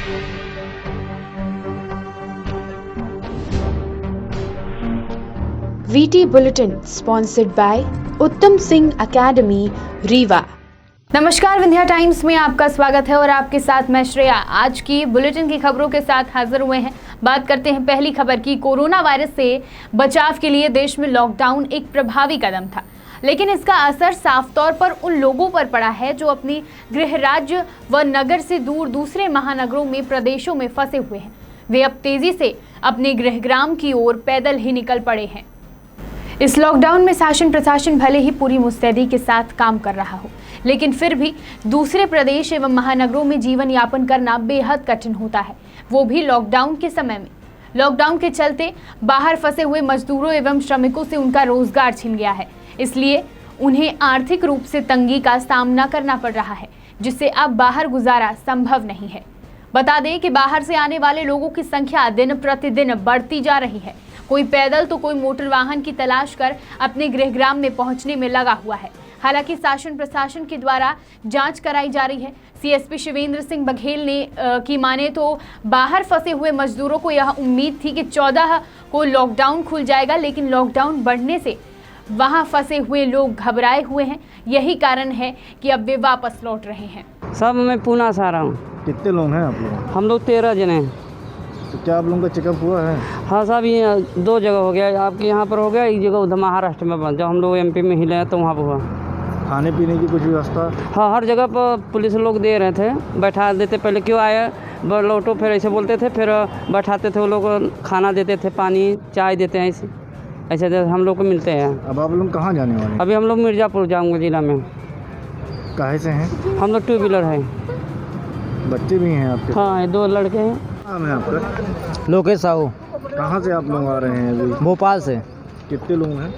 VT Bulletin sponsored by उत्तम Singh academy Rewa. नमस्कार, Vindhya times में आपका स्वागत है और आपके साथ मैं श्रेया। आज की बुलेटिन की खबरों के साथ हाजिर हुए हैं। बात करते हैं पहली खबर की। कोरोना वायरस से बचाव के लिए देश में लॉकडाउन एक प्रभावी कदम था, लेकिन इसका असर साफ तौर पर उन लोगों पर पड़ा है जो अपनी गृह राज्य व नगर से दूर दूसरे महानगरों में प्रदेशों में फंसे हुए हैं। वे अब तेजी से अपने गृहग्राम की ओर पैदल ही निकल पड़े हैं। इस लॉकडाउन में शासन प्रशासन भले ही पूरी मुस्तैदी के साथ काम कर रहा हो, लेकिन फिर भी दूसरे प्रदेश एवं महानगरों में जीवन यापन करना बेहद कठिन होता है, वो भी लॉकडाउन के समय में। लॉकडाउन के चलते बाहर फंसे हुए मजदूरों एवं श्रमिकों से उनका रोजगार छिन गया है, इसलिए उन्हें आर्थिक रूप से तंगी का सामना करना पड़ रहा है, जिससे अब बाहर गुजारा संभव नहीं है। बता दें कि बाहर से आने वाले लोगों की संख्या दिन प्रतिदिन बढ़ती जा रही है। कोई पैदल तो कोई मोटर वाहन की तलाश कर अपने गृहग्राम में पहुंचने में लगा हुआ है। हालांकि शासन प्रशासन के द्वारा जांच कराई जा रही है। सीएसपी शिवेंद्र सिंह बघेल ने की माने तो बाहर फंसे हुए मजदूरों को यह उम्मीद थी कि 14 को लॉकडाउन खुल जाएगा, लेकिन लॉकडाउन बढ़ने से वहां फंसे हुए लोग घबराए हुए हैं। यही कारण है कि अब वे वापस लौट रहे हैं। सब मैं पूना से आ रहा हूँ। कितने लोग हैं आप लोग? हम लोग 13 जने हैं। तो क्या आप लोगों का चेकअप हुआ है? हाँ साहब, ये 2 जगह हो गया। आपके यहाँ पर हो गया, एक जगह उधर महाराष्ट्र में बन। जब हम लोग MP में हिले तो वहाँ पर हुआ। खाने पीने की कुछ व्यवस्था? हाँ, हर जगह पर पुलिस लोग दे रहे थे, बैठा देते। पहले क्यों आया लौटो, फिर ऐसे बोलते थे, फिर बैठाते थे। वो लोग खाना देते थे, पानी चाय देते हैं, ऐसे हम लोग को मिलते हैं। अब आप लोग कहाँ जाने वाले? अभी हम लोग मिर्ज़ापुर जाऊँगे जिला में। कहाँ से हैं? हम लोग 2 व्हीलर हैं। बच्चे भी हैं आपके? हाँ, 2 लड़के हैं। नाम है आपका? लोकेश साहू। कहाँ से आप लोग आ रहे हैं अभी? भोपाल से। कितने लोग हैं?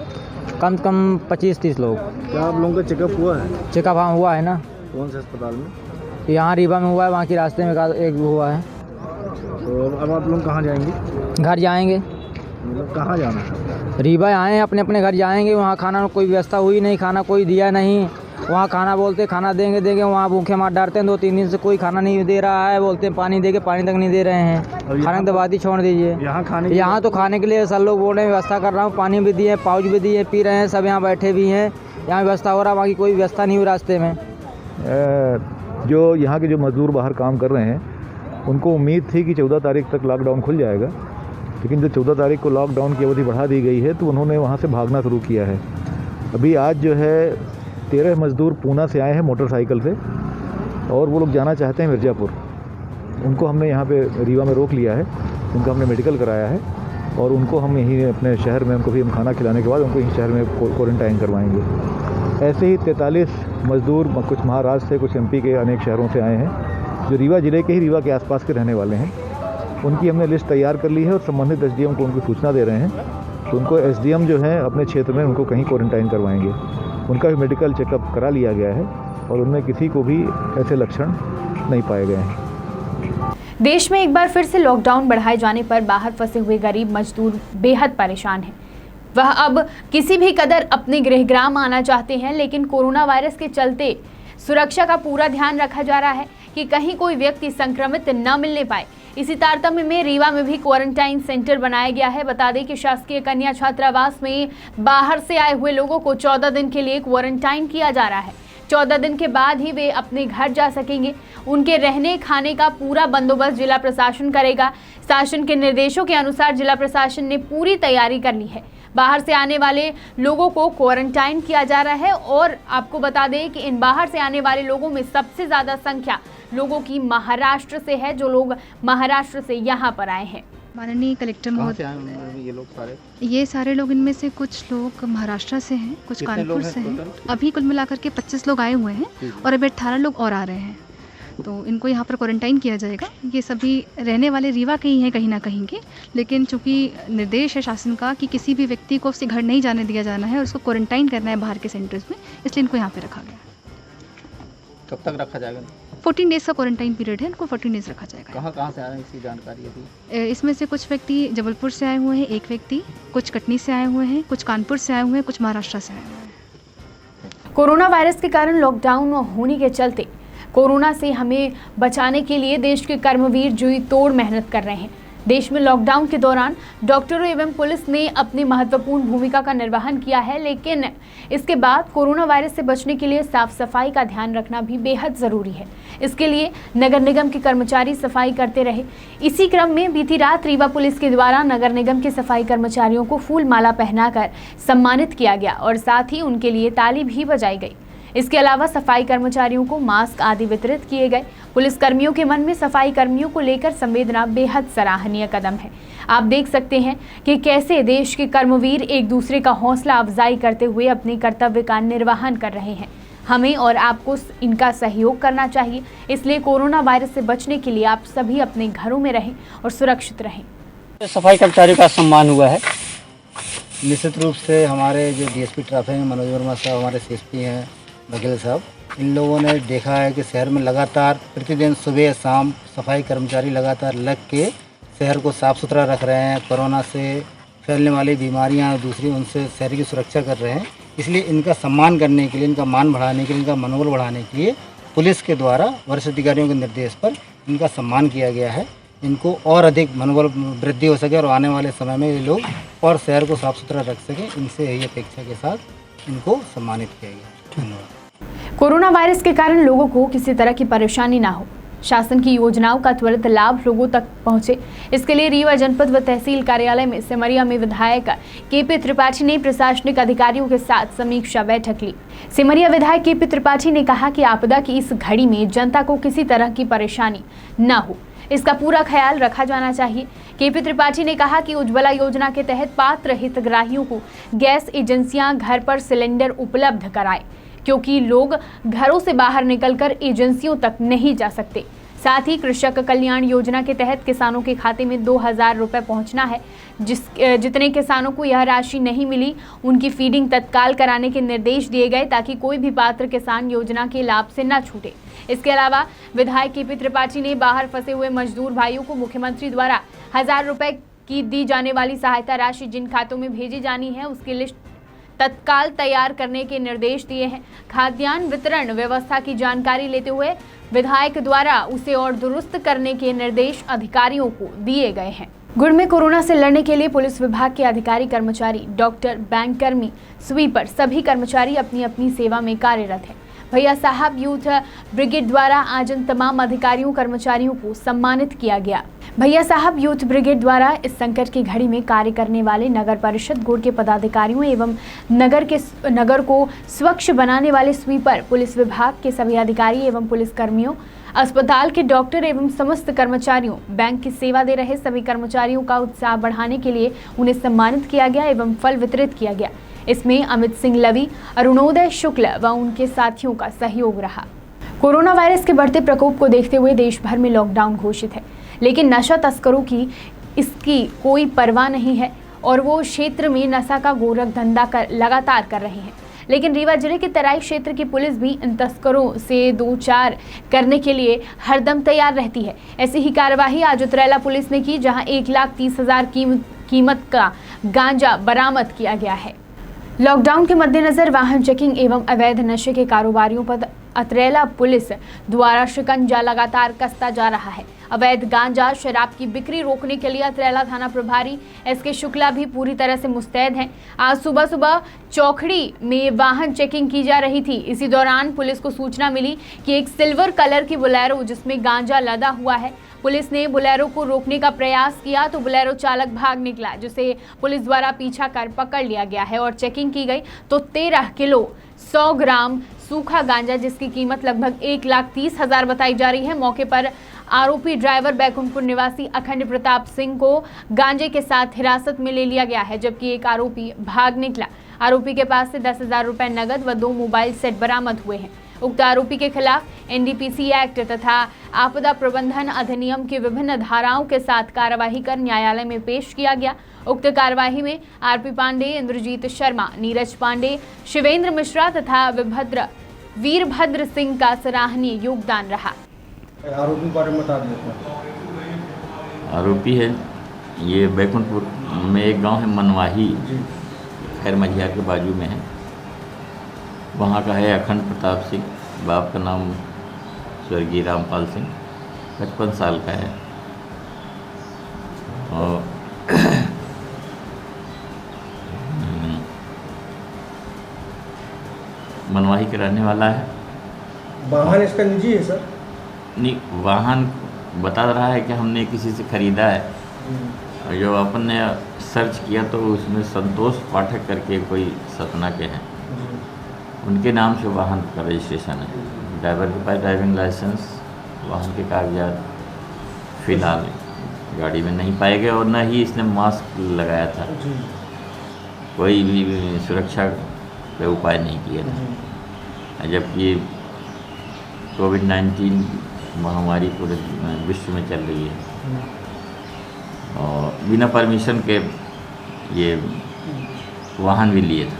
कम से कम 25-30 लोग। क्या आप लोगों का चेकअप हुआ है? चेकअप हाँ हुआ है ना। कौन से अस्पताल में? यहाँ रीवा में हुआ है, वहाँ की रास्ते में एक हुआ है। तो अब आप लोग कहाँ जाएंगे? घर जाएंगे। मतलब कहाँ जाना है? रीवा आए हैं, अपने अपने घर जाएंगे। वहाँ खाना कोई व्यवस्था हुई नहीं, खाना कोई दिया नहीं। वहाँ खाना बोलते खाना देंगे, वहाँ भूखे मार डालते हैं। 2-3 दिन से कोई खाना नहीं दे रहा है। बोलते हैं पानी देंगे, पानी तक नहीं दे रहे हैं। खाने की दबाती छोड़ दीजिए। यहाँ तो खाने के लिए सब लोग बोल रहे हैं व्यवस्था कर रहा हूँ। पानी भी दिए, पाउच भी दिए, पी रहे हैं। सब यहाँ बैठे भी हैं, यहाँ व्यवस्था हो रहा है। वहाँ की कोई व्यवस्था नहीं हुई रास्ते में। जो यहाँ के जो मज़दूर बाहर काम कर रहे हैं, उनको उम्मीद थी कि 14 तारीख तक लॉकडाउन खुल जाएगा, लेकिन जो 14 तारीख को लॉकडाउन की अवधि बढ़ा दी गई है तो उन्होंने वहाँ से भागना शुरू किया है। अभी आज जो है 13 मज़दूर पूना से आए हैं मोटरसाइकिल से, और वो लोग जाना चाहते हैं मिर्ज़ापुर। उनको हमने यहाँ पे रीवा में रोक लिया है, उनका हमने मेडिकल कराया है, और उनको हम यहीं अपने शहर में, उनको भी हम खाना खिलाने के बाद उनको यहीं शहर में क्वारंटाइन करवाएंगे। ऐसे ही 43 मज़दूर कुछ महाराष्ट्र से, कुछ MP के अनेक शहरों से आए हैं, जो रीवा ज़िले के ही, रीवा के आसपास के रहने वाले हैं। उनकी हमने लिस्ट तैयार कर ली है और संबंधित SDM को उनकी सूचना दे रहे हैं, तो उनको SDM जो है अपने क्षेत्र में उनको कहीं क्वारंटाइन करवाएंगे। उनका भी मेडिकल चेकअप करा लिया गया है और उनमें किसी को भी ऐसे लक्षण नहीं पाए गए हैं। देश में एक बार फिर से लॉकडाउन बढ़ाए जाने पर बाहर फंसे हुए गरीब मजदूर बेहद परेशान हैं। वह अब किसी भी कदर अपने गृहग्राम आना चाहते हैं, लेकिन कोरोना वायरस के चलते सुरक्षा का पूरा ध्यान रखा जा रहा है कि कहीं कोई व्यक्ति संक्रमित न मिलने पाए। इसी तारतम्य में रीवा में भी क्वारंटाइन सेंटर बनाया गया है। बता दें कि शासकीय कन्या छात्रावास में बाहर से आए हुए लोगों को 14 दिन के लिए क्वारंटाइन किया जा रहा है। 14 दिन के बाद ही वे अपने घर जा सकेंगे। उनके रहने खाने का पूरा बंदोबस्त जिला प्रशासन करेगा। शासन के निर्देशों के अनुसार जिला प्रशासन ने पूरी तैयारी कर ली है। बाहर से आने वाले लोगों को क्वारंटाइन किया जा रहा है, और आपको बता दें कि इन बाहर से आने वाले लोगों में सबसे ज़्यादा संख्या लोगों की महाराष्ट्र से है, जो लोग महाराष्ट्र से यहाँ पर आए हैं। माननीय कलेक्टर महोदय, ये सारे लोग, इनमें से कुछ लोग महाराष्ट्र से हैं, कुछ कानपुर से हैं। अभी कुल मिलाकर के 25 लोग आए हुए हैं और अभी 18 लोग और आ रहे हैं। तो इनको यहाँ पर क्वारंटाइन किया जाएगा। ये सभी रहने वाले रीवा के ही हैं कहीं ना कहीं के, लेकिन चूँकि निर्देश है शासन का कि किसी भी व्यक्ति को उससे घर नहीं जाने दिया जाना है और उसको क्वारंटाइन करना है बाहर के सेंटर्स में, इसलिए इनको यहाँ पे रखा गया। कब तक रखा जाएगा? 14 डेज़ का क्वारंटाइन पीरियड है, इनको 14 डेज़ रखा जाएगा। कहाँ से आ रहे हैं इसकी जानकारी अभी? इसमें से कुछ व्यक्ति जबलपुर से आए हुए हैं, एक व्यक्ति कुछ कटनी से आए हुए हैं, कुछ कानपुर से आए हुए हैं, कुछ महाराष्ट्र से आए हुए हैं। कोरोना वायरस के कारण लॉकडाउन होने के चलते कोरोना से हमें बचाने के लिए देश के कर्मवीर जी तोड़ मेहनत कर रहे हैं। देश में लॉकडाउन के दौरान डॉक्टरों एवं पुलिस ने अपनी महत्वपूर्ण भूमिका का निर्वहन किया है, लेकिन इसके बाद कोरोना वायरस से बचने के लिए साफ सफाई का ध्यान रखना भी बेहद ज़रूरी है। इसके लिए नगर निगम के कर्मचारी सफाई करते रहे। इसी क्रम में बीती रात रीवा पुलिस के द्वारा नगर निगम के सफाई कर्मचारियों को फूल माला पहनाकर सम्मानित किया गया और साथ ही उनके लिए ताली भी बजाई गई। इसके अलावा सफाई कर्मचारियों को मास्क आदि वितरित किए गए। पुलिस कर्मियों के मन में सफाई कर्मियों को लेकर संवेदना बेहद सराहनीय कदम है। आप देख सकते हैं कि कैसे देश के कर्मवीर एक दूसरे का हौसला अफजाई करते हुए अपने कर्तव्य का निर्वहन कर रहे हैं। हमें और आपको इनका सहयोग करना चाहिए। इसलिए कोरोना वायरस से बचने के लिए आप सभी अपने घरों में रहें और सुरक्षित रहें। सफाई कर्मचारियों का सम्मान हुआ है। निश्चित रूप से हमारे जो डीएसपी ट्रैफिक मनोज वर्मा साहब, हमारे सीएसपी हैं बघेल साहब, इन लोगों ने देखा है कि शहर में लगातार प्रतिदिन सुबह शाम सफाई कर्मचारी लगातार लग के शहर को साफ़ सुथरा रख रहे हैं। कोरोना से फैलने वाली बीमारियां दूसरी उनसे शहर की सुरक्षा कर रहे हैं। इसलिए इनका सम्मान करने के लिए, इनका मान बढ़ाने के लिए, इनका मनोबल बढ़ाने के लिए पुलिस के द्वारा वरिष्ठ अधिकारियों के निर्देश पर इनका सम्मान किया गया है। इनको और अधिक मनोबल वृद्धि हो सके और आने वाले समय में ये लोग और शहर को साफ़ सुथरा रख सकें, इनसे यही अपेक्षा के साथ इनको सम्मानित किया गया। धन्यवाद। कोरोना वायरस के कारण लोगों को किसी तरह की परेशानी ना हो, शासन की योजनाओं का त्वरित लाभ लोगों तक पहुंचे, इसके लिए रीवा जनपद व तहसील कार्यालय में सिमरिया में विधायक केपी त्रिपाठी ने प्रशासनिक अधिकारियों के साथ समीक्षा बैठक ली। सिमरिया विधायक केपी त्रिपाठी ने कहा कि आपदा की इस घड़ी में जनता को किसी तरह की परेशानी न हो, इसका पूरा ख्याल रखा जाना चाहिए। केपी त्रिपाठी ने कहा कि उज्ज्वला योजना के तहत पात्र हितग्राहियों को गैस एजेंसियां घर पर सिलेंडर उपलब्ध कराएं, क्योंकि लोग घरों से बाहर निकलकर एजेंसियों तक नहीं जा सकते। साथ ही कृषक कल्याण योजना के तहत किसानों के खाते में 2000 रुपये पहुंचना है। जितने किसानों को यह राशि नहीं मिली, उनकी फीडिंग तत्काल कराने के निर्देश दिए गए ताकि कोई भी पात्र किसान योजना के लाभ से न छूटे। इसके अलावा विधायक केपी त्रिपाठी ने बाहर फंसे हुए मजदूर भाइयों को मुख्यमंत्री द्वारा 1000 रुपये की दी जाने वाली सहायता राशि जिन खातों में भेजी जानी है, उसकी लिस्ट तत्काल तैयार करने के निर्देश दिए हैं। खाद्यान्न वितरण व्यवस्था की जानकारी लेते हुए विधायक द्वारा उसे और दुरुस्त करने के निर्देश अधिकारियों को दिए गए हैं। गुड़ में कोरोना से लड़ने के लिए पुलिस विभाग के अधिकारी, कर्मचारी, डॉक्टर, बैंक कर्मी, स्वीपर सभी कर्मचारी अपनी अपनी सेवा में कार्यरत हैं। भैया साहब यूथ ब्रिगेड द्वारा आज इन तमाम अधिकारियों कर्मचारियों को सम्मानित किया गया। भैया साहब यूथ ब्रिगेड द्वारा इस संकट की घड़ी में कार्य करने वाले नगर परिषद गुड़ के पदाधिकारियों एवं नगर को स्वच्छ बनाने वाले स्वीपर, पुलिस विभाग के सभी अधिकारी एवं पुलिस कर्मियों, अस्पताल के डॉक्टर एवं समस्त कर्मचारियों, बैंक की सेवा दे रहे सभी कर्मचारियों का उत्साह बढ़ाने के लिए उन्हें सम्मानित किया गया एवं फल वितरित किया गया। इसमें अमित सिंह लवी, अरुणोदय शुक्ल व उनके साथियों का सहयोग रहा। कोरोना वायरस के बढ़ते प्रकोप को देखते हुए देश भर में लॉकडाउन घोषित है, लेकिन नशा तस्करों की इसकी कोई परवाह नहीं है और वो क्षेत्र में नशा का गोरख धंधा लगातार कर रहे हैं। लेकिन रीवा जिले के तराई क्षेत्र की पुलिस भी इन तस्करों से दो चार करने के लिए हरदम तैयार रहती है। ऐसी ही कार्यवाही आज उतरैला पुलिस ने की, जहां 1,30,000 कीमत का गांजा बरामद किया गया है। लॉकडाउन के मद्देनजर वाहन चेकिंग एवं अवैध नशे के कारोबारियों पर अतरैला पुलिस द्वारा शिकंजा लगातार कसता जा रहा है। अवैध गांजा शराब की बिक्री रोकने के लिए अतरैला थाना प्रभारी एसके शुक्ला भी पूरी तरह से मुस्तैद हैं। आज सुबह सुबह चौखड़ी में वाहन चेकिंग की जा रही थी। इसी दौरान पुलिस को सूचना मिली कि एक सिल्वर कलर की बोलेरो जिसमें गांजा लदा हुआ है। पुलिस ने बोलेरो को रोकने का प्रयास किया तो बोलेरो चालक भाग निकला, जिसे पुलिस द्वारा पीछा कर पकड़ लिया गया है और चेकिंग की गई तो 13 किलो 100 ग्राम सूखा गांजा जिसकी कीमत लगभग 1,30,000 बताई जा रही है। मौके पर आरोपी ड्राइवर बैकुंठपुर निवासी अखंड प्रताप सिंह को गांजे के साथ हिरासत में ले लिया गया है, जबकि एक आरोपी भाग निकला। आरोपी के पास से 10,000 रुपए नगद व 2 मोबाइल सेट बरामद हुए हैं। उक्त आरोपी के खिलाफ एनडीपीसी एक्ट तथा आपदा प्रबंधन अधिनियम की विभिन्न धाराओं के साथ कार्यवाही कर न्यायालय में पेश किया गया। उक्त कार्यवाही में आरपी पांडे, इंद्रजीत शर्मा, नीरज पांडे, शिवेंद्र मिश्रा तथा वीरभद्र सिंह का सराहनीय योगदान रहा। आरोपी बारे में बता दें। आरोपी है ये बैकुंठपुर में एक गांव है मनवाही, खैर मझियार के बाजू में है। वहाँ का है अखंड प्रताप सिंह, बाप का नाम स्वर्गीय रामपाल सिंह, 55 साल का है और मनवाही के रहने वाला है। वाहन इसका निजी है सर? नहीं, वाहन बता रहा है कि हमने किसी से खरीदा है, और जो अपन ने सर्च किया तो उसमें संतोष पाठक करके कोई सतना के हैं, उनके नाम से वाहन का रजिस्ट्रेशन है। ड्राइवर के पास ड्राइविंग लाइसेंस, वाहन के कागजात फिलहाल गाड़ी में नहीं पाए गए, और न ही इसने मास्क लगाया था, कोई भी सुरक्षा पे उपाय नहीं किया था। जबकि कोविड-19 महामारी पूरे विश्व में चल रही है और बिना परमिशन के ये वाहन भी लिए था।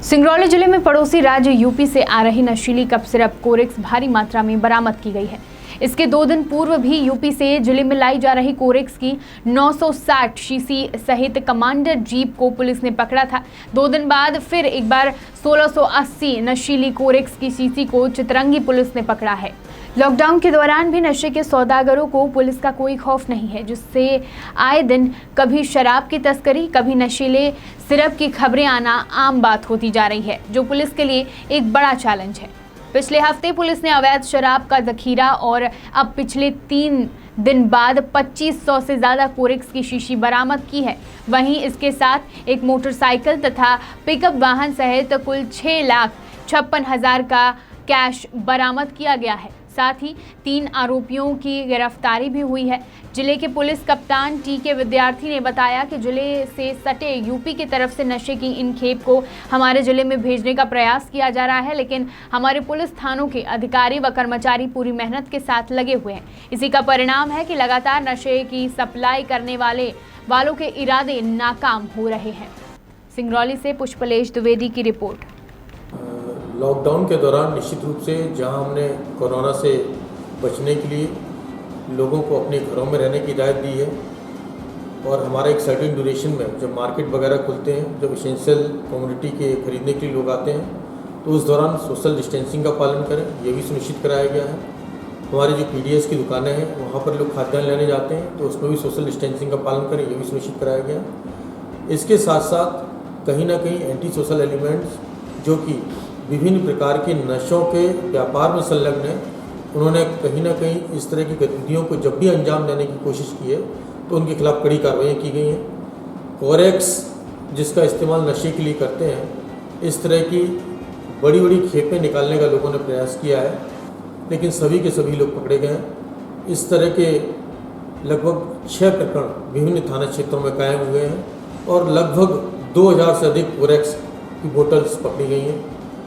सिंगरौली जिले में पड़ोसी राज्य यूपी से आ रही नशीली कप सिरप कोरेक्स भारी मात्रा में बरामद की गई है। इसके 2 दिन पूर्व भी यूपी से जिले में लाई जा रही कोरेक्स की 960 शीशी सहित कमांडर जीप को पुलिस ने पकड़ा था। 2 दिन बाद फिर एक बार 1680 नशीली कोरेक्स की शीशी को चितरंगी पुलिस ने पकड़ा है। लॉकडाउन के दौरान भी नशे के सौदागरों को पुलिस का कोई खौफ नहीं है, जिससे आए दिन कभी शराब की तस्करी, कभी नशीले सिरप की खबरें आना आम बात होती जा रही है, जो पुलिस के लिए एक बड़ा चैलेंज है। पिछले हफ्ते पुलिस ने अवैध शराब का जखीरा और अब पिछले 3 दिन बाद 2500 से ज़्यादा कोरेक्स की शीशी बरामद की है। वहीं इसके साथ एक मोटरसाइकिल तथा पिकअप वाहन सहित कुल 6,56,000 का कैश बरामद किया गया है। साथ ही 3 आरोपियों की गिरफ्तारी भी हुई है। जिले के पुलिस कप्तान टी.के. विद्यार्थी ने बताया कि जिले से सटे यूपी की तरफ से नशे की इन खेप को हमारे जिले में भेजने का प्रयास किया जा रहा है, लेकिन हमारे पुलिस थानों के अधिकारी व कर्मचारी पूरी मेहनत के साथ लगे हुए हैं। इसी का परिणाम है कि लगातार नशे की सप्लाई करने वालों के इरादे नाकाम हो रहे हैं। सिंगरौली से पुष्पलेश द्विवेदी की रिपोर्ट। लॉकडाउन के दौरान निश्चित रूप से जहां हमने कोरोना से बचने के लिए लोगों को अपने घरों में रहने की हिदायत दी है, और हमारा एक सर्टेन ड्यूरेशन में जब मार्केट वगैरह खुलते हैं, जब इसेंशियल कम्युनिटी के खरीदने के लिए लोग आते हैं, तो उस दौरान सोशल डिस्टेंसिंग का पालन करें, ये भी सुनिश्चित कराया गया है। हमारी जो PDS की दुकानें हैं वहाँ पर लोग खाद्यान्न लेने जाते हैं, तो उसमें भी सोशल डिस्टेंसिंग का पालन करें, ये भी सुनिश्चित कराया गया है। इसके साथ साथ कहीं ना कहीं एंटी सोशल एलिमेंट्स जो कि विभिन्न प्रकार के नशों के व्यापार में संलग्न है, उन्होंने कहीं ना कहीं इस तरह की गतिविधियों को जब भी अंजाम देने की कोशिश की है तो उनके खिलाफ कड़ी कार्रवाई की गई हैं। कोरेक्स जिसका इस्तेमाल नशे के लिए करते हैं, इस तरह की बड़ी बड़ी खेपें निकालने का लोगों ने प्रयास किया है, लेकिन सभी के सभी लोग पकड़े गए हैं। इस तरह के लगभग 6 प्रकरण विभिन्न थाना क्षेत्रों में कायम हुए हैं और लगभग 2000 से अधिक कोरेक्स की बोतल्स पकड़ी गई हैं।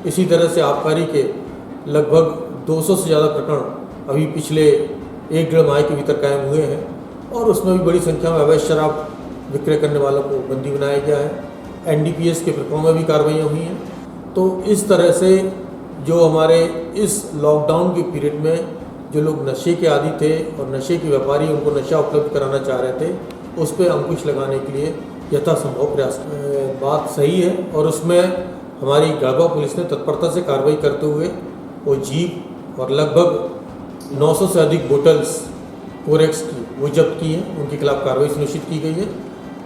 इसी तरह से आबकारी के लगभग 200 से ज़्यादा प्रकरण अभी पिछले 1-1.5 माह के भीतर कायम हुए हैं, और उसमें भी बड़ी संख्या में अवैध शराब विक्रय करने वालों को बंदी बनाया गया है। NDPS के प्रकरणों में भी कार्रवाइयाँ हुई हैं। तो इस तरह से जो हमारे इस लॉकडाउन के पीरियड में जो लोग नशे के आदी थे और नशे के व्यापारी उनको नशा उपलब्ध कराना चाह रहे थे, उस पर अंकुश लगाने के लिए यथासंभव प्रयास। बात सही है, और उसमें हमारी गढ़वा पुलिस ने तत्परता से कार्रवाई करते हुए वो जीप और लगभग 900 से अधिक बोतल्स कोरेक्स की वो जब्त की हैं, उनके खिलाफ कार्रवाई सुनिश्चित की गई है,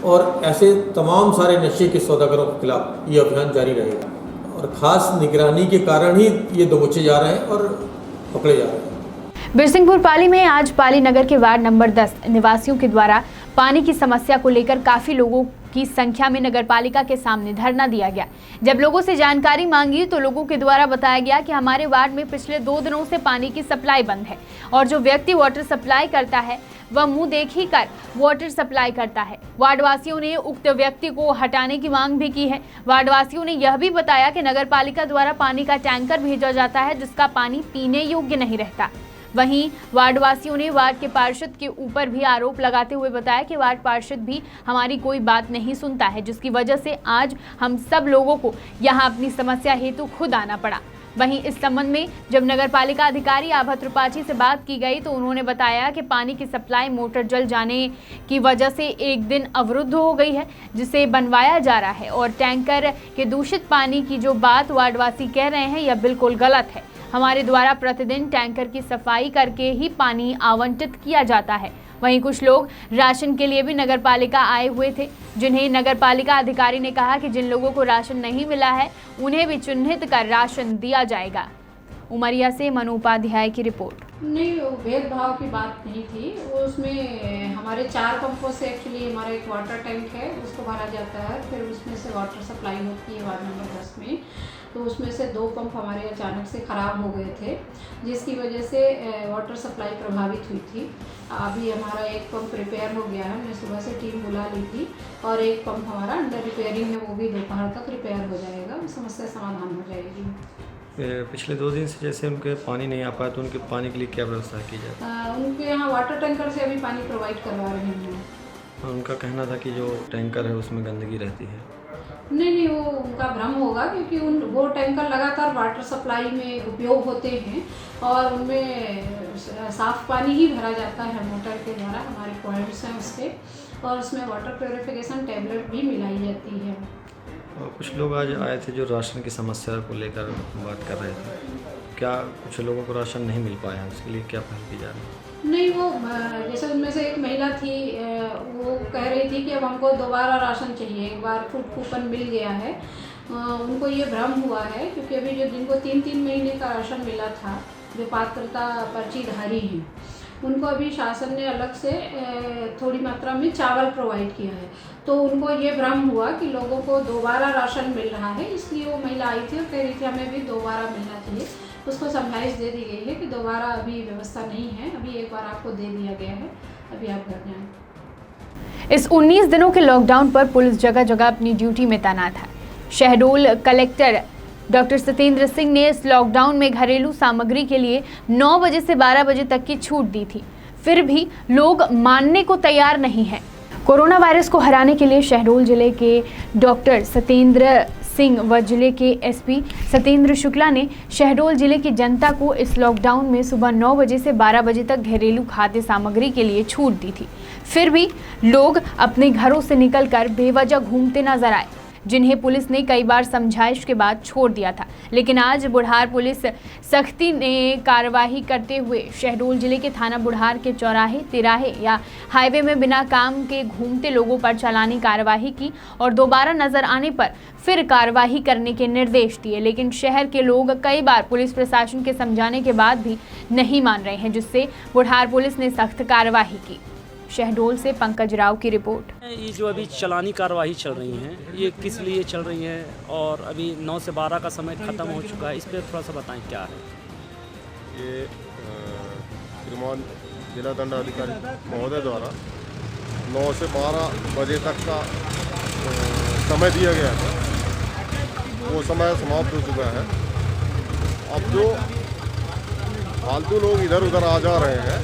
और ऐसे तमाम सारे नशे के सौदागरों के खिलाफ ये अभियान जारी रहेगा, और ख़ास निगरानी के कारण ही ये दबोचे जा रहे हैं और पकड़े जा रहे हैं। बिरसिंहपुर पाली में आज पाली नगर के वार्ड नंबर 10 निवासियों के द्वारा पानी की समस्या को लेकर काफी लोगों की संख्या में नगरपालिका के सामने धरना दिया गया। जब लोगों से जानकारी मांगी तो लोगों के द्वारा बताया गया कि हमारे वार्ड में पिछले 2 दिनों से पानी की सप्लाई बंद है, और जो व्यक्ति वाटर सप्लाई करता है वह मुंह देखी कर वाटर सप्लाई करता है। वार्डवासियों ने उक्त व्यक्ति को हटाने की मांग भी की है। वार्डवासियों ने यह भी बताया कि नगरपालिका द्वारा पानी का टैंकर भेजा जाता है, जिसका पानी पीने योग्य नहीं रहता। वहीं वार्डवासियों ने वार्ड के पार्षद के ऊपर भी आरोप लगाते हुए बताया कि वार्ड पार्षद भी हमारी कोई बात नहीं सुनता है, जिसकी वजह से आज हम सब लोगों को यहां अपनी समस्या हेतु खुद आना पड़ा। वहीं इस संबंध में जब नगरपालिका अधिकारी आभा त्रिपाठी से बात की गई तो उन्होंने बताया कि पानी की सप्लाई मोटर जल जाने की वजह से एक दिन अवरुद्ध हो गई है, जिसे बनवाया जा रहा है, और टैंकर के दूषित पानी की जो बात वार्डवासी कह रहे हैं यह बिल्कुल गलत है। हमारे द्वारा प्रतिदिन टैंकर की सफाई करके ही पानी आवंटित किया जाता है। वहीं कुछ लोग राशन के लिए भी नगरपालिका आए हुए थे, जिन्हें नगरपालिका अधिकारी ने कहा कि जिन लोगों को राशन नहीं मिला है उन्हें भी चिन्हित कर राशन दिया जाएगा। उमरिया से मनु उपाध्याय की रिपोर्ट। नहीं, वो भेदभाव की बात नहीं थी। वो उसमें हमारे 4 पंपों से एक्चुअली हमारा एक वाटर टैंक है, उसको भरा जाता है, फिर उसमें से वाटर सप्लाई होती है वार्ड नंबर 10 में। तो उसमें से 2 पंप हमारे अचानक से ख़राब हो गए थे, जिसकी वजह से वाटर सप्लाई प्रभावित हुई थी। अभी हमारा एक पंप रिपेयर हो गया है, हमने सुबह से टीम बुला ली थी, और एक पंप हमारा अंडर रिपेयरिंग है, वो भी दोपहर तक रिपेयर हो जाएगा, समस्या समाधान हो जाएगी। पिछले 2 दिन से जैसे उनके पानी नहीं आ पाया, तो उनके पानी के लिए क्या व्यवस्था की जाए? उनके यहाँ वाटर टैंकर से अभी पानी प्रोवाइड करवा रहे हैं। उनका कहना था कि जो टैंकर है उसमें गंदगी रहती है। नहीं, वो उनका भ्रम होगा, क्योंकि वो टैंकर लगातार वाटर सप्लाई में उपयोग होते हैं और उनमें साफ़ पानी ही भरा जाता है मोटर के द्वारा। हमारे पॉइंट्स हैं उसके, और उसमें वाटर प्योरिफिकेशन टैबलेट भी मिलाई जाती है। और कुछ लोग आज आए थे जो राशन की समस्या को लेकर बात कर रहे थे, क्या कुछ लोगों को राशन नहीं मिल पाया, उसके लिए क्या पहल की जा रही है? नहीं, वो जैसे उनमें से एक महिला थी, वो कह रही थी कि अब हमको दोबारा राशन चाहिए, एक बार फूड कूपन मिल गया है। उनको ये भ्रम हुआ है, क्योंकि अभी जो जिनको 3-3 महीने का राशन मिला था, जो पात्रता पर्चीधारी हैं, उनको अभी शासन ने अलग से थोड़ी मात्रा में चावल प्रोवाइड किया है। तो उनको ये भ्रम हुआ कि लोगों को दोबारा राशन मिल रहा है, इसलिए वो महिला आई थी और कह रही थी हमें भी दोबारा मिलना चाहिए। उसको समझाइश दे दी गई है कि दोबारा अभी व्यवस्था नहीं है, अभी एक बार आपको दे दिया गया है, अभी आप घर जाएं। इस 19 दिनों के लॉकडाउन पर पुलिस जगह जगह अपनी ड्यूटी में तैनात है। शहडोल कलेक्टर डॉक्टर सतेंद्र सिंह ने इस लॉकडाउन में घरेलू सामग्री के लिए 9 बजे से 12 बजे तक की छूट दी थी, फिर भी लोग मानने को तैयार नहीं हैं। कोरोना वायरस को हराने के लिए शहडोल जिले के डॉक्टर सतेंद्र सिंह व जिले के एसपी सत्येंद्र शुक्ला ने शहडोल जिले की जनता को इस लॉकडाउन में सुबह 9 बजे से 12 बजे तक घरेलू खाद्य सामग्री के लिए छूट दी थी। फिर भी लोग अपने घरों से निकलकर बेवजह घूमते नजर आए, जिन्हें पुलिस ने कई बार समझाइश के बाद छोड़ दिया था। लेकिन आज बुढ़ार पुलिस सख्ती ने कार्रवाई करते हुए शहडोल जिले के थाना बुढ़ार के चौराहे, तिराहे या हाईवे में बिना काम के घूमते लोगों पर चालानी कार्रवाई की और दोबारा नजर आने पर फिर कार्रवाई करने के निर्देश दिए। लेकिन शहर के लोग कई बार पुलिस प्रशासन के समझाने के बाद भी नहीं मान रहे हैं, जिससे बुढ़ार पुलिस ने सख्त कार्रवाई की। शहडोल से पंकज राव की रिपोर्ट। ये जो अभी चलानी कार्रवाई चल रही हैं, ये किस लिए चल रही हैं और अभी 9 से 12 का समय ख़त्म हो चुका है, इस पर थोड़ा सा बताएं क्या है। ये श्रीमान जिला दंडाधिकारी महोदय द्वारा 9 से 12 बजे तक का समय दिया गया था, वो समय समाप्त हो चुका है। अब जो फालतू लोग इधर उधर आ जा रहे हैं,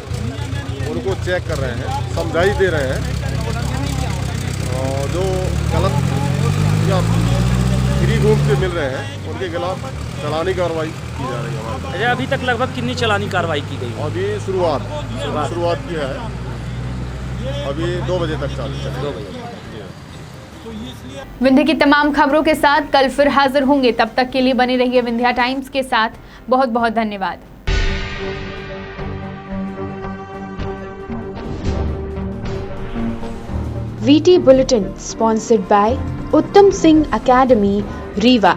उनको चेक कर रहे हैं, समझाई दे रहे हैं, और जो गलत या फ्री घूम के मिल रहे हैं उनके खिलाफ चलानी कार्रवाई की जा रही है हमारे। अच्छा, अभी तक लगभग कितनी चलानी कार्रवाई की गई? अभी शुरुआत किया है, अभी 2 बजे तक चालू है। 2 बजे। विंध्य की तमाम खबरों के साथ कल फिर हाजिर होंगे, तब तक के लिए बने रहिए विंध्या टाइम्स के साथ। बहुत बहुत धन्यवाद। VT Bulletin sponsored by Uttam Singh Academy, Rewa.